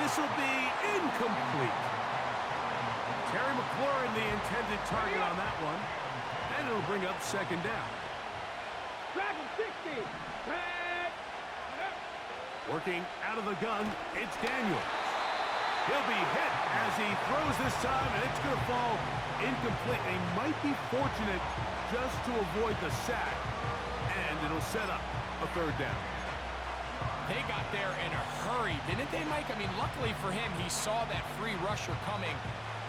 This will be incomplete. Terry McLaurin, the intended target on that one. And it'll bring up second down. Dragon 60. Working out of the gun, it's Daniels. He'll be hit as he throws this time, and it's going to fall incomplete. They might be fortunate just to avoid the sack, and it'll set up a third down. They got there in a hurry, didn't they, Mike? I mean, luckily for him, he saw that free rusher coming,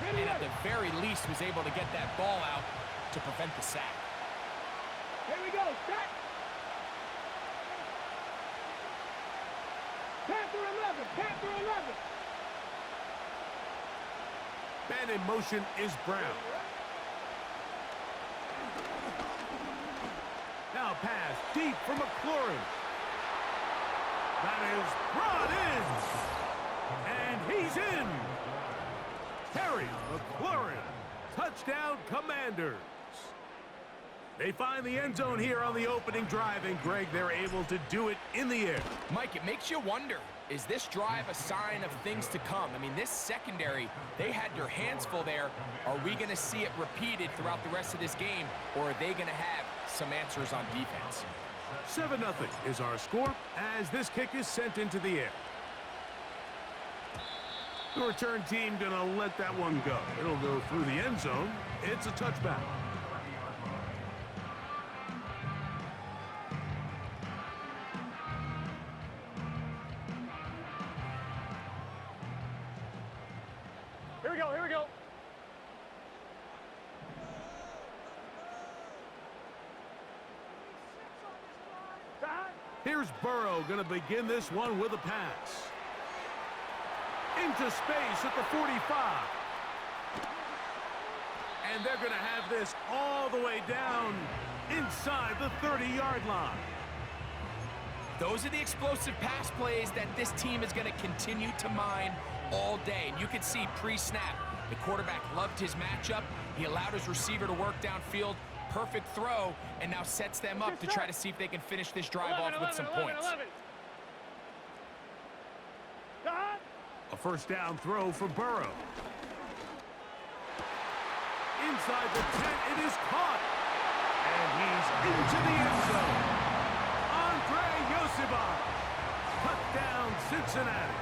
and at the very least was able to get that ball out to prevent the sack. Here we go, set. Panther 11, Panther 11. Man in motion is Brown. Now pass deep for McLaurin. That is brought in. And he's in. Terry McLaurin. Touchdown, Commanders. They find the end zone here on the opening drive, and Greg, they're able to do it in the air. Mike, it makes you wonder, is this drive a sign of things to come? I mean, this secondary, they had their hands full there. Are we going to see it repeated throughout the rest of this game, or are they going to have some answers on defense? 7-0 is our score as this kick is sent into the air. The return team going to let that one go. It'll go through the end zone. It's a touchback. Here we go, here we go. Here's Burrow going to begin this one with a pass. Into space at the 45. And they're going to have this all the way down inside the 30-yard line. Those are the explosive pass plays that this team is going to continue to mine all day. And you can see pre-snap, the quarterback loved his matchup. He allowed his receiver to work downfield. Perfect throw, and now sets them up to try to see if they can finish this drive off with some points. A first down throw for Burrow. Inside the 10, it is caught. And he's into the end zone. Andre Yosibach. Touchdown, Cincinnati.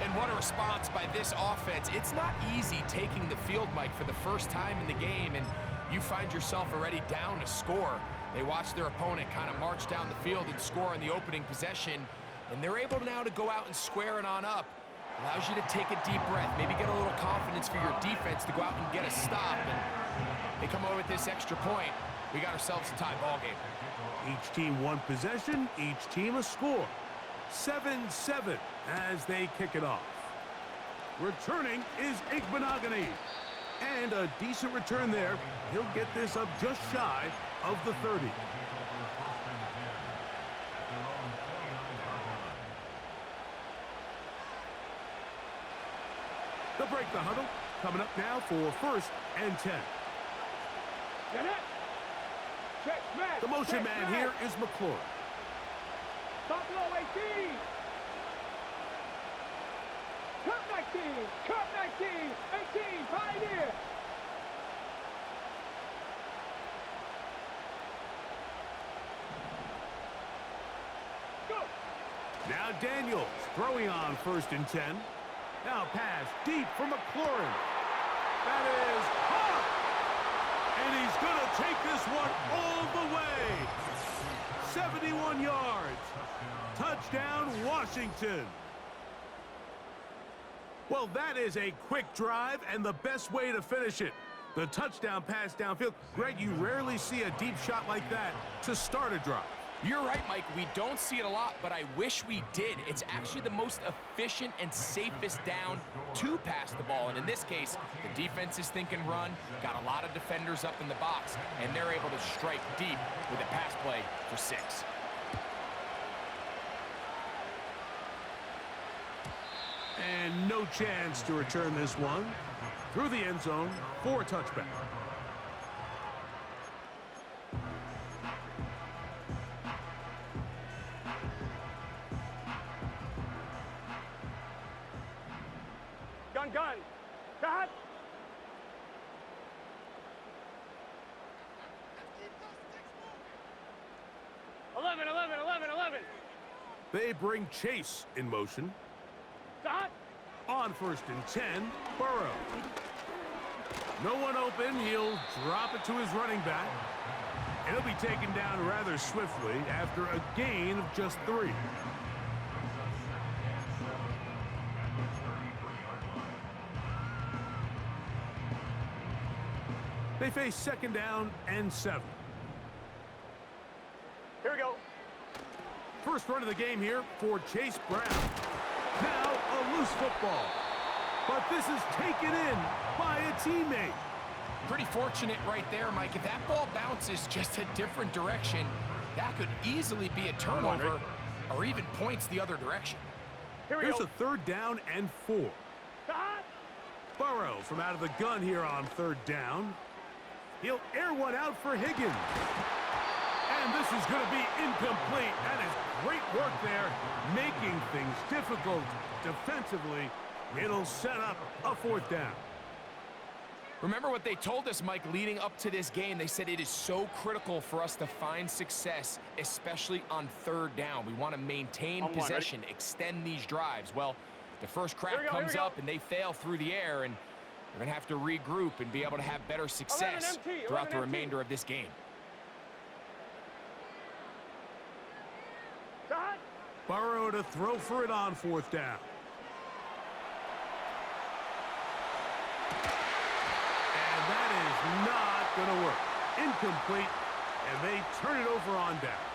And what a response by this offense. It's not easy taking the field, Mike, for the first time in the game, and you find yourself already down a score. They watch their opponent kind of march down the field and score in the opening possession, and they're able now to go out and square it on up. Allows you to take a deep breath, maybe get a little confidence for your defense to go out and get a stop, and they come away with this extra point. We got ourselves a tie ball game. Each team one possession, each team a score. 7-7 as they kick it off. Returning is Igbenogany. And a decent return there. He'll get this up just shy of the 30. They'll break the huddle. Coming up now for 1st and 10. Get it. Check, smash. The motion man here is McLaurin. Top low 18. Cut 19. Cut 19. 18. Pioneer. Go. Now Daniels throwing on 1st and 10. Now pass deep for McLaurin. That is caught. And he's going to take this one all the way. 71 yards. Touchdown, Washington. Well, that is a quick drive and the best way to finish it. The touchdown pass downfield. Greg, you rarely see a deep shot like that to start a drive. You're right, Mike. We don't see it a lot, but I wish we did. It's actually the most efficient and safest down to pass the ball. And in this case, the defense is thinking run, got a lot of defenders up in the box, and they're able to strike deep with a pass play for 6. And no chance to return this one. Through the end zone for a touchback. gun. Stop. Eleven. 11. They bring Chase in motion. Stop. On 1st and 10, Burrow. No one open. He'll drop it to his running back. And he'll be taken down rather swiftly after a gain of just 3. They face 2nd down and 7. Here we go. First run of the game here for Chase Brown. Now a loose football. But this is taken in by a teammate. Pretty fortunate right there, Mike. If that ball bounces just a different direction, that could easily be a turnover or even points the other direction. Here's a 3rd down and 4. Stop. Burrow from out of the gun here on 3rd down. He'll air one out for Higgins. And this is going to be incomplete. That is great work there, making things difficult defensively. It'll set up a 4th down. Remember what they told us, Mike, leading up to this game. They said it is so critical for us to find success, especially on 3rd down. We want to maintain possession, extend these drives. Well, the first crack comes up and they fail through the air, and we're going to have to regroup and be able to have better success throughout the remainder of this game. Stop. Burrow to throw for it on 4th down. And that is not going to work. Incomplete, and they turn it over on downs.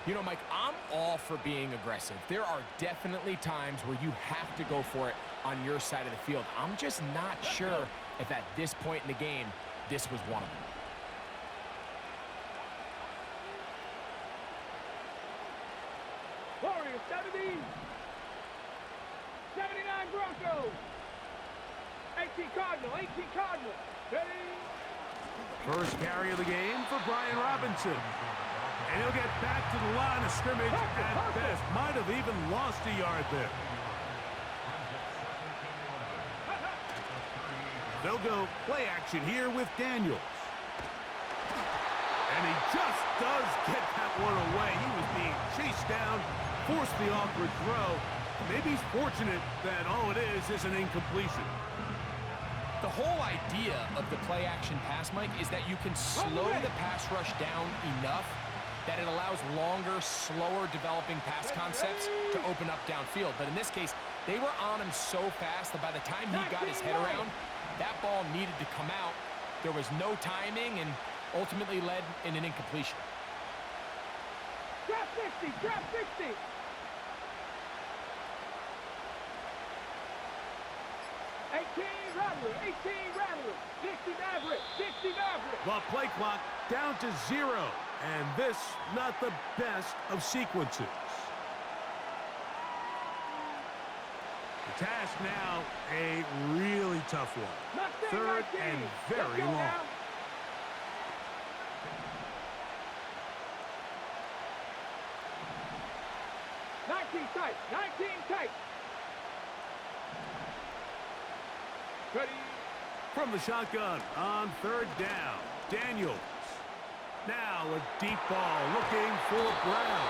You know, Mike, I'm all for being aggressive. There are definitely times where you have to go for it on your side of the field. I'm just not sure if at this point in the game, this was one of them. Warriors 70. 79 Broncos. 18 Cardinal. Ready. First carry of the game for Brian Robinson. And he'll get back to the line of scrimmage at best. Might have even lost a yard there. They'll go play action here with Daniels. And he just does get that one away. He was being chased down, forced the awkward throw. Maybe he's fortunate that all it is an incompletion. The whole idea of the play-action pass, Mike, is that you can slow the pass rush down enough that it allows longer, slower developing pass concepts to open up downfield. But in this case, they were on him so fast that by the time he got his head around, that ball needed to come out. There was no timing and ultimately led in an incompletion. Drop 60. 18 Rattler. 60 Maverick. The play clock down to 0. And this, not the best of sequences. The task now, a really tough one. 3rd and very long. 19 tight. Ready. From the shotgun on 3rd down, Daniels. Now a deep ball looking for Brown.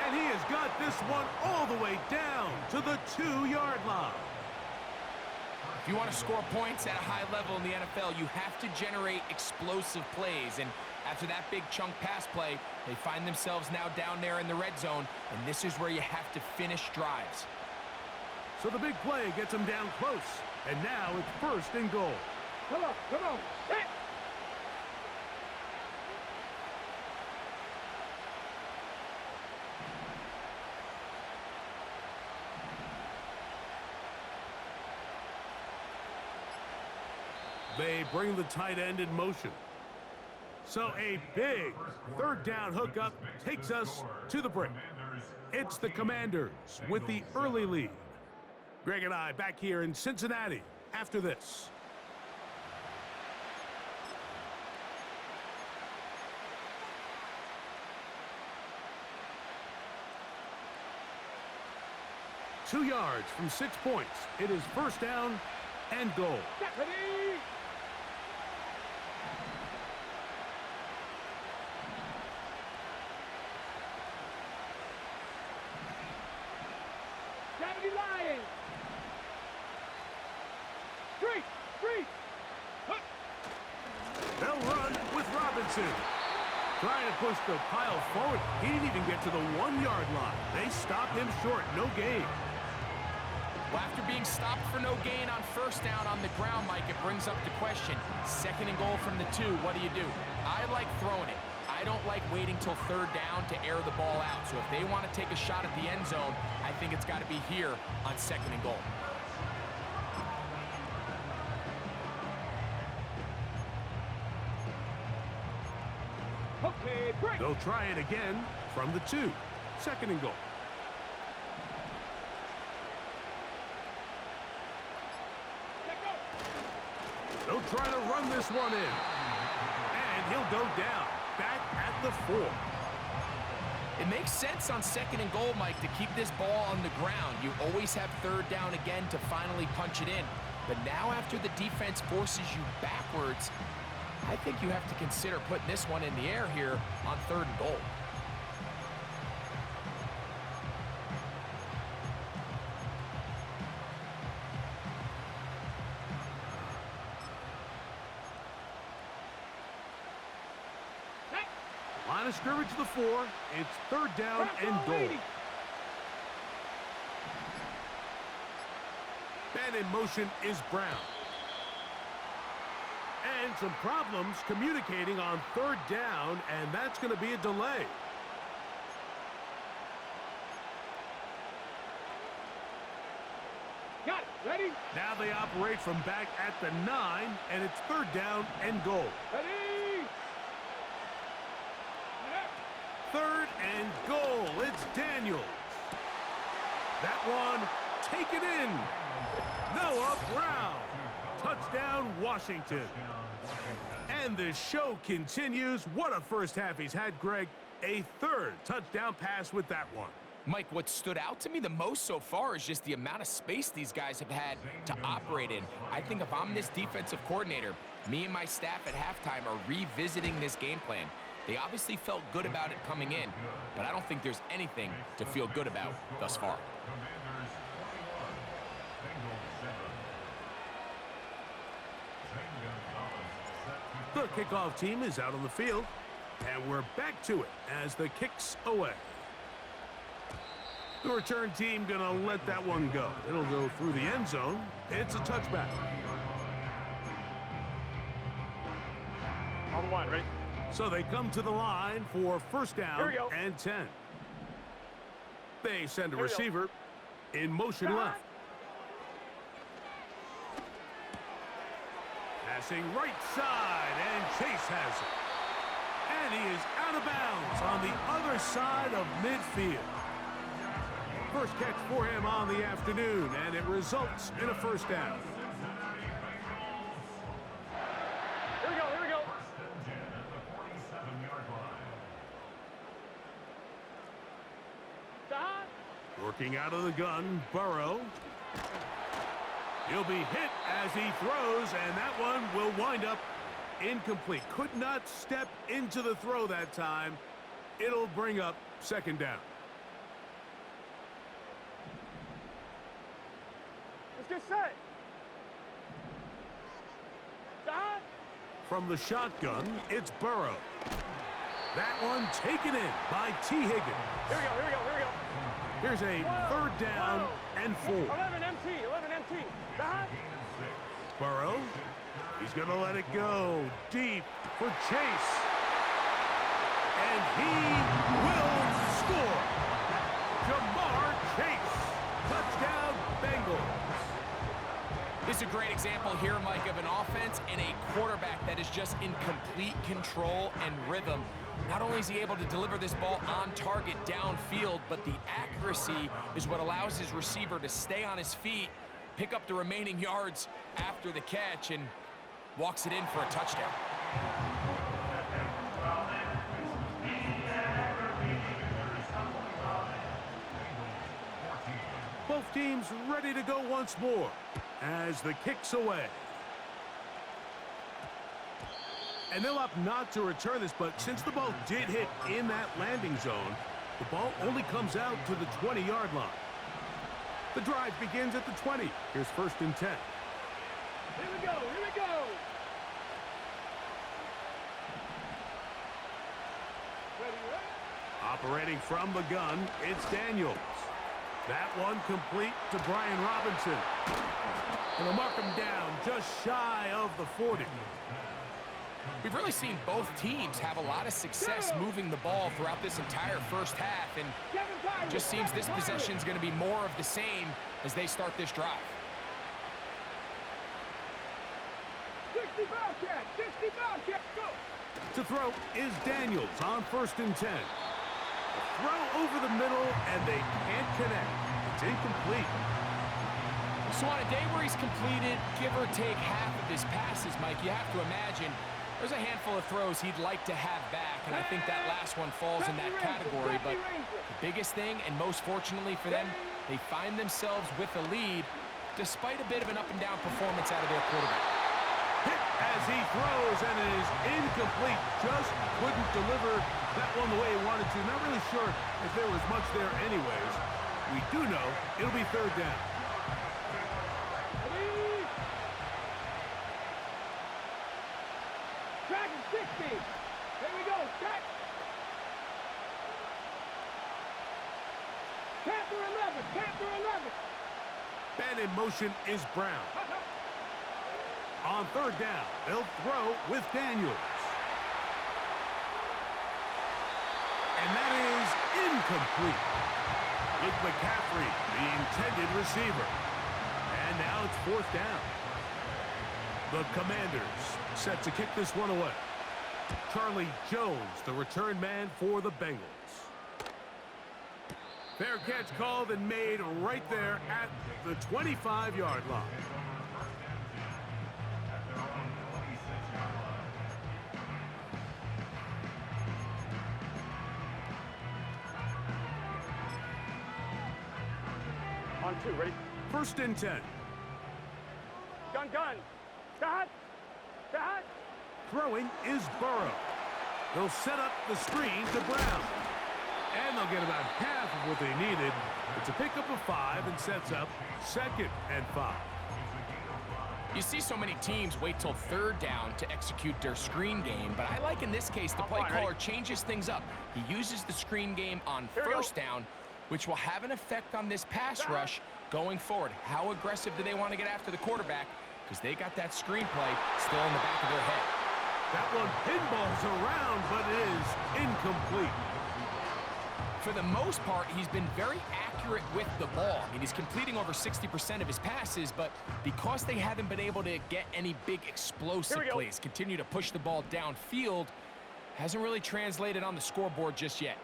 And he has got this one all the way down to the 2-yard line. If you want to score points at a high level in the NFL, you have to generate explosive plays. And after that big chunk pass play, they find themselves now down there in the red zone, and this is where you have to finish drives. So the big play gets them down close. And now it's 1st and goal. Come on. Hit. They bring the tight end in motion. So a big 3rd down hookup takes us to the break. It's the Commanders with the early lead. Greg and I back here in Cincinnati after this. 2 yards from 6 points. It is first down and goal. Deputy! Deputy Lions! Street! Street! Hup! They'll run with Robinson. Trying to push the pile forward. He didn't even get to the 1-yard line. They stopped him short. No gain. Well, after being stopped for no gain on first down on the ground, Mike, it brings up the question. Second and goal from the 2, what do? I like throwing it. I don't like waiting till third down to air the ball out. So if they want to take a shot at the end zone, I think it's got to be here on second and goal. Okay, break! They'll try it again from the 2. Second and goal. Let go! They'll try to run this one in. And he'll go down. Back at the 4. It makes sense on second and goal, Mike, to keep this ball on the ground. You always have third down again to finally punch it in. But now after the defense forces you backwards, I think you have to consider putting this one in the air here on third and goal. Line of scrimmage to the 4. It's third down and goal. And in motion is Brown. And some problems communicating on third down, and that's going to be a delay. Got it! Ready? Now they operate from back at the 9, and it's third down and goal. Ready! Third and goal. It's Daniels. That one taken in. Noah Brown. Touchdown, Washington. And the show continues. What a first half he's had, Greg. A third touchdown pass with that one. Mike, what stood out to me the most so far is just the amount of space these guys have had to operate in. I think if I'm this defensive coordinator, me and my staff at halftime are revisiting this game plan. They obviously felt good about it coming in, but I don't think there's anything to feel good about thus far. The kickoff team is out on the field, and we're back to it as the kick's away. The return team gonna let that one go. It'll go through the end zone. It's a touchback. On the line, ready? So they come to the line for first down and 10. They send a receiver in motion left. Passing right side, and Chase has it. And he is out of bounds on the other side of midfield. First catch for him on the afternoon, and it results in a first down. Here we go, here we go. Stop. Working out of the gun, Burrow. He'll be hit as he throws, and that one will wind up incomplete. Could not step into the throw that time. It'll bring up second down. Let's get set. Stop. From the shotgun, it's Burrow. That one taken in by T. Higgins. Here we go, here we go, here we go. Here's a third down and 4. 11 MT, 11 MT. Stop. Burrow, he's going to let it go deep for Chase. And he will score. Jamar Chase. Touchdown, Bengals. This is a great example here, Mike, of an offense and a quarterback that is just in complete control and rhythm. Not only is he able to deliver this ball on target downfield, but the accuracy is what allows his receiver to stay on his feet, pick up the remaining yards after the catch, and walks it in for a touchdown. Both teams ready to go once more as the kick's away. And they'll opt not to return this, but since the ball did hit in that landing zone, the ball only comes out to the 20-yard line. The drive begins at the 20. Here's 1st and 10. Here we go, here we go. Ready, ready? Operating from the gun, it's Daniels. That one complete to Brian Robinson. And they'll mark him down just shy of the 40. We've really seen both teams have a lot of success moving the ball throughout this entire first half, and it just seems this possession is going to be more of the same as they start this drive. 60 Bobcat, 60 Bobcat, go! To throw is Daniels on 1st and 10. A throw over the middle, and they can't connect. It's incomplete. So on a day where he's completed, give or take half of his passes, Mike, you have to imagine there's a handful of throws he'd like to have back, and I think that last one falls in that category. But the biggest thing, and most fortunately for them, they find themselves with a lead despite a bit of an up-and-down performance out of their quarterback. Hit as he throws, and it is incomplete. Just couldn't deliver that one the way he wanted to. Not really sure if there was much there anyways. We do know it'll be 3rd down. Track is 60. Here we go, track. Panther 11, Panther 11. Man in motion is Brown. On 3rd down, they'll throw with Daniels. And that is incomplete. With McCaffrey, the intended receiver. And now it's 4th down. The Commanders set to kick this one away. Charlie Jones, the return man for the Bengals. Fair catch called and made right there at the 25-yard line. On 2, ready? 1st and 10. Gun, gun. Dad! Dad! Throwing is Burrow. They'll set up the screen to Brown. And they'll get about half of what they needed. It's a pickup of 5 and sets up 2nd and 5. You see so many teams wait till 3rd down to execute their screen game, but I like in this case the play caller changes things up. He uses the screen game on 1st down, which will have an effect on this pass rush going forward. How aggressive do they want to get after the quarterback? Because they got that screen play still in the back of their head. That one pinballs around, but it is incomplete. For the most part, he's been very accurate with the ball. I mean, he's completing over 60% of his passes, but because they haven't been able to get any big explosive plays, continue to push the ball downfield, hasn't really translated on the scoreboard just yet.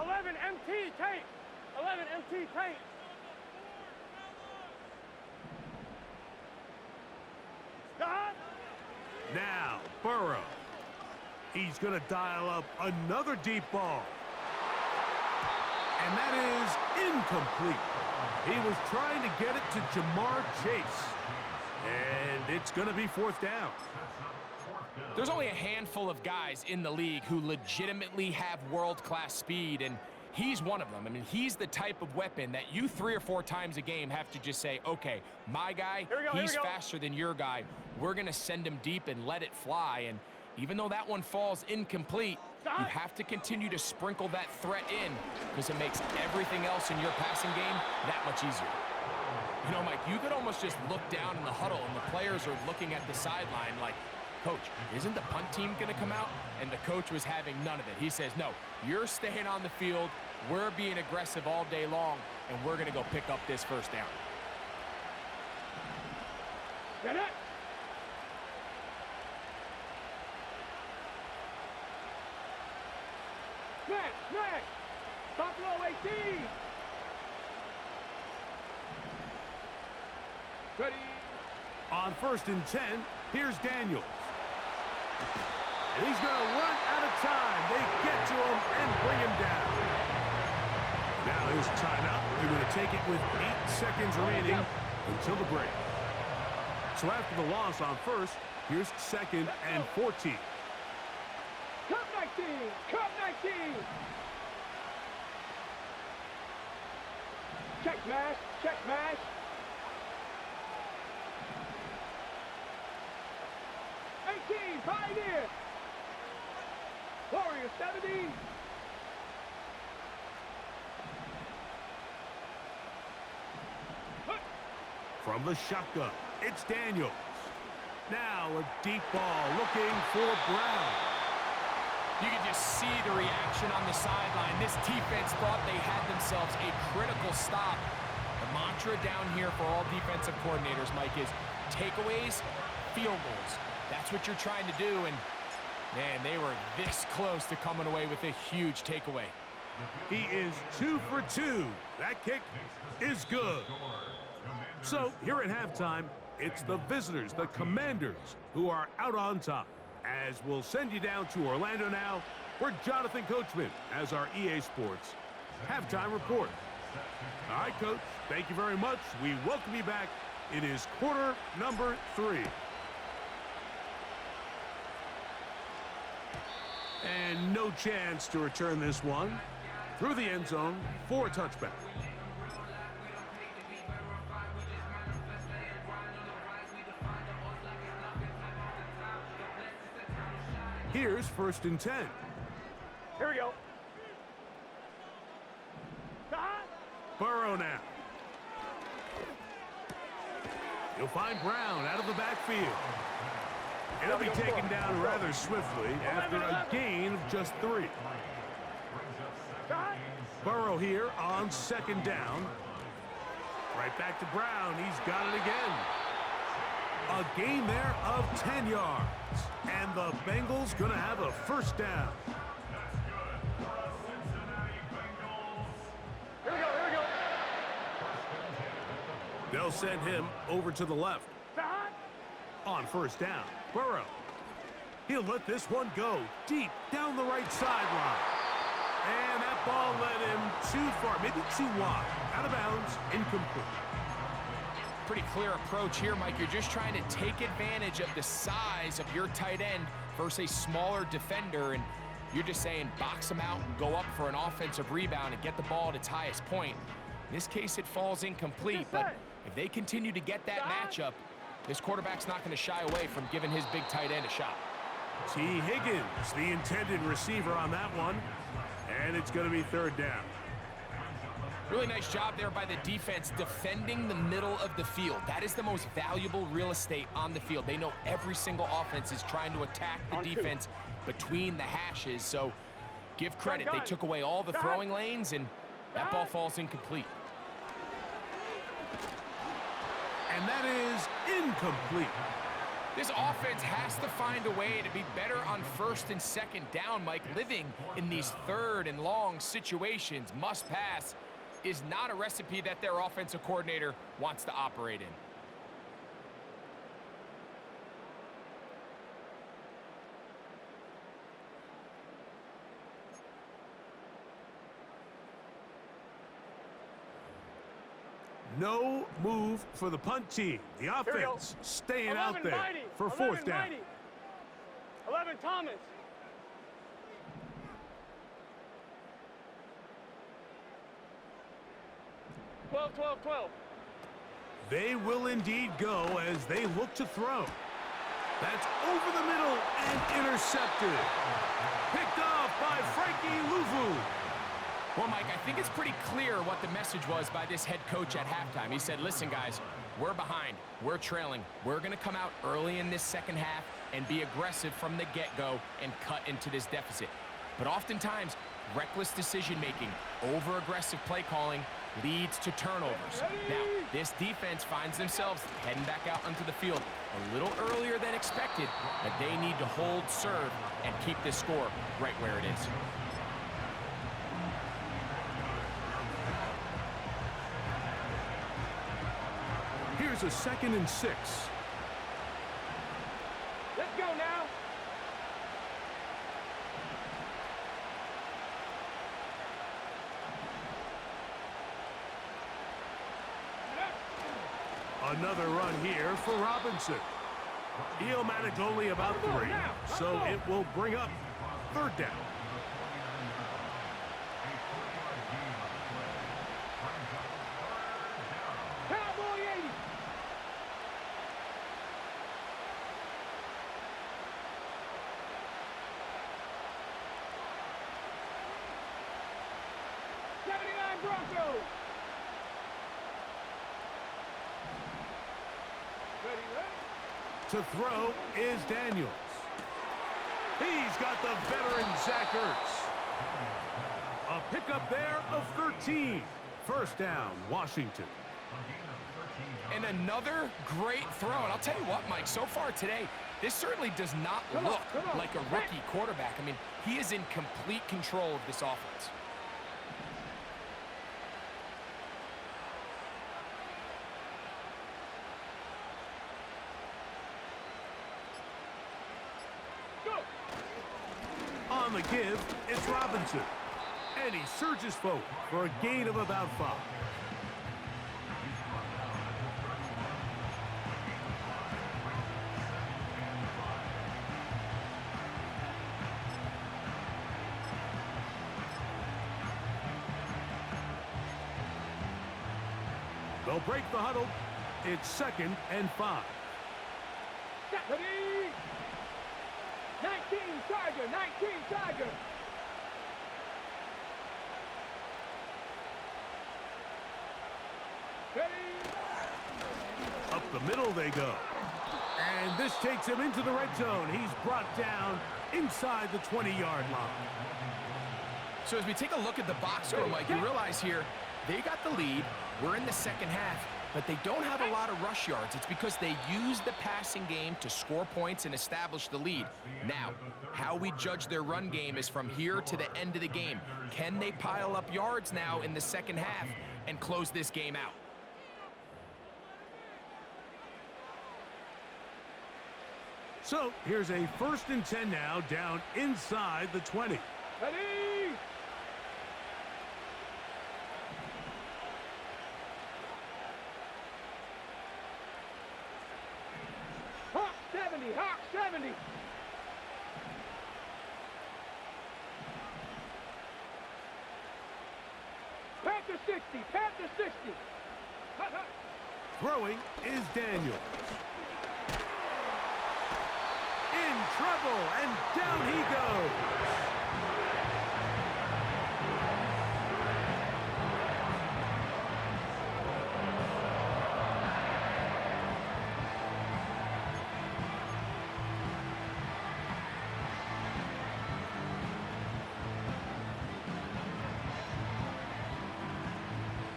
11 MT tape. 11 MT tape. Stop. Now, Burrow. He's going to dial up another deep ball. And that is incomplete. He was trying to get it to Jamar Chase. And it's going to be 4th down. There's only a handful of guys in the league who legitimately have world-class speed, and he's one of them. I mean, he's the type of weapon that you 3 or 4 times a game have to just say, okay, my guy, he's faster than your guy. We're going to send him deep and let it fly. And even though that one falls incomplete, you have to continue to sprinkle that threat in because it makes everything else in your passing game that much easier. You know, Mike, you could almost just look down in the huddle and the players are looking at the sideline like, Coach, isn't the punt team going to come out? And the coach was having none of it. He says, no, you're staying on the field. We're being aggressive all day long, and we're going to go pick up this 1st down. Get it. Smack. Buffalo 18. Ready. On 1st and 10, here's Daniels. And he's going to run out of time. They get to him and bring him down. Now here's timeout. They're going to take it with 8 seconds remaining until the break. So after the loss on first, here's 2nd and 14. Cup 19! Cup 19! Check mash! Check mash! Pioneer! Warrior 70! From the shotgun, it's Daniels. Now a deep ball looking for Brown. You can just see the reaction on the sideline. This defense thought they had themselves a critical stop. The mantra down here for all defensive coordinators, Mike, is takeaways, field goals. That's what you're trying to do, and man, they were this close to coming away with a huge takeaway. He is 2 for 2. That kick is good. So here at halftime, it's the visitors, the Commanders, who are out on top. As we'll send you down to Orlando now, where Jonathan Coachman has our EA Sports halftime report. All right, Coach, thank you very much. We welcome you back. It is quarter number 3. And no chance to return this one through the end zone for a touchback. Here's 1st and 10. Here we go. Burrow now. You'll find Brown out of the backfield. He'll be taken down rather swiftly after a gain of just 3. Burrow here on 2nd down. Right back to Brown. He's got it again. A gain there of 10 yards. And the Bengals going to have a 1st down. Here we go. They'll send him over to the left. On 1st down, Burrow. He'll let this one go deep down the right sideline. And that ball led him too far, maybe too wide. Out of bounds, incomplete. Pretty clear approach here, Mike. You're just trying to take advantage of the size of your tight end versus a smaller defender, and you're just saying box him out and go up for an offensive rebound and get the ball at its highest point. In this case, it falls incomplete, but if they continue to get that matchup, this quarterback's not going to shy away from giving his big tight end a shot. T. Higgins, the intended receiver on that one, and it's going to be 3rd down. Really nice job there by the defense defending the middle of the field. That is the most valuable real estate on the field. They know every single offense is trying to attack the defense between the hashes, so give credit. They took away all the throwing lanes, and that ball falls incomplete. And that is incomplete. This offense has to find a way to be better on 1st and 2nd down, Mike. Living in these 3rd and long situations, must pass, is not a recipe that their offensive coordinator wants to operate in. No move for the punt team. The offense staying out there for 4th down. 11 Thomas. 12. They will indeed go as they look to throw. That's over the middle and intercepted. Picked off by Frankie Louvu. Well, Mike, I think it's pretty clear what the message was by this head coach at halftime. He said, listen, guys, we're behind. We're trailing. We're going to come out early in this 2nd half and be aggressive from the get-go and cut into this deficit. But oftentimes, reckless decision-making, over-aggressive play calling leads to turnovers. Now, this defense finds themselves heading back out onto the field a little earlier than expected, but they need to hold serve and keep this score right where it is. Here's a 2nd and 6. Let's go now. Another run here for Robinson. He'll manage only about 3, so it will bring up 3rd down. Cowboy 80. Broncos. Ready. To throw is Daniels. He's got the veteran Zach Ertz. A pickup there of 13. 1st down, Washington. And another great throw. And I'll tell you what, Mike, so far today, this certainly does not look like a rookie quarterback. I mean, he is in complete control of this offense. On the give, it's Robinson. And he surges forward for a gain of about 5. They'll break the huddle. It's 2nd and 5. Ready. 19 Tiger, 19 Tiger. Ready. Up the middle they go. And this takes him into the red zone. He's brought down inside the 20-yard line. So as we take a look at the box score, Mike, you realize here they got the lead. We're in the 2nd half, but they don't have a lot of rush yards. It's because they use the passing game to score points and establish the lead. Now, how we judge their run game is from here to the end of the game. Can they pile up yards now in the 2nd half and close this game out? So here's a 1st and 10 now, down inside the 20. Ready. Hawk 70, Hawk 70. Panther 60, Panther 60. Throwing is Daniels. In trouble, and down he goes.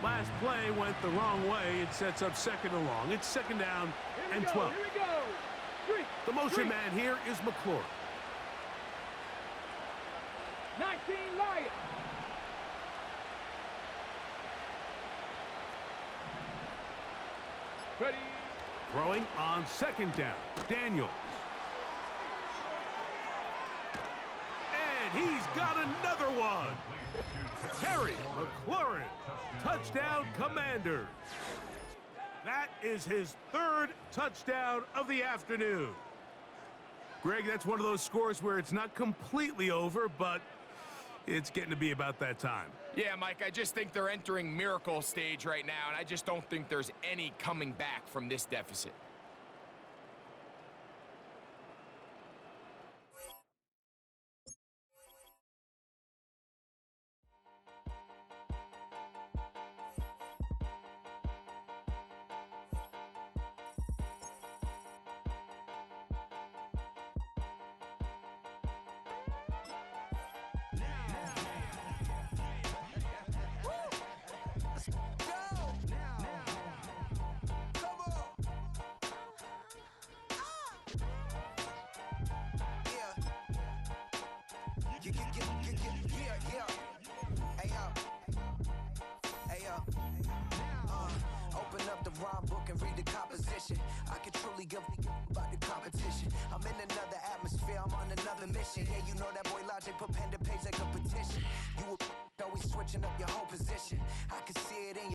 Last play went the wrong way. It sets up 2nd and long. It's 2nd down and 12. Here we go. The motion man here is McLaurin. 19 Lions. Ready. Throwing on 2nd down, Daniels. And he's got another one. Terry McLaurin, touchdown Commanders. That is his 3rd touchdown of the afternoon. Greg, that's one of those scores where it's not completely over, but it's getting to be about that time. Yeah, Mike, I just think they're entering miracle stage right now, and I just don't think there's any coming back from this deficit. Open up the rhyme book and read the composition. I can truly give about the competition. I'm in another atmosphere, I'm on another mission. Yeah, you know that boy Logic put pen to page like a petition. You always switching up your whole position. I can see it in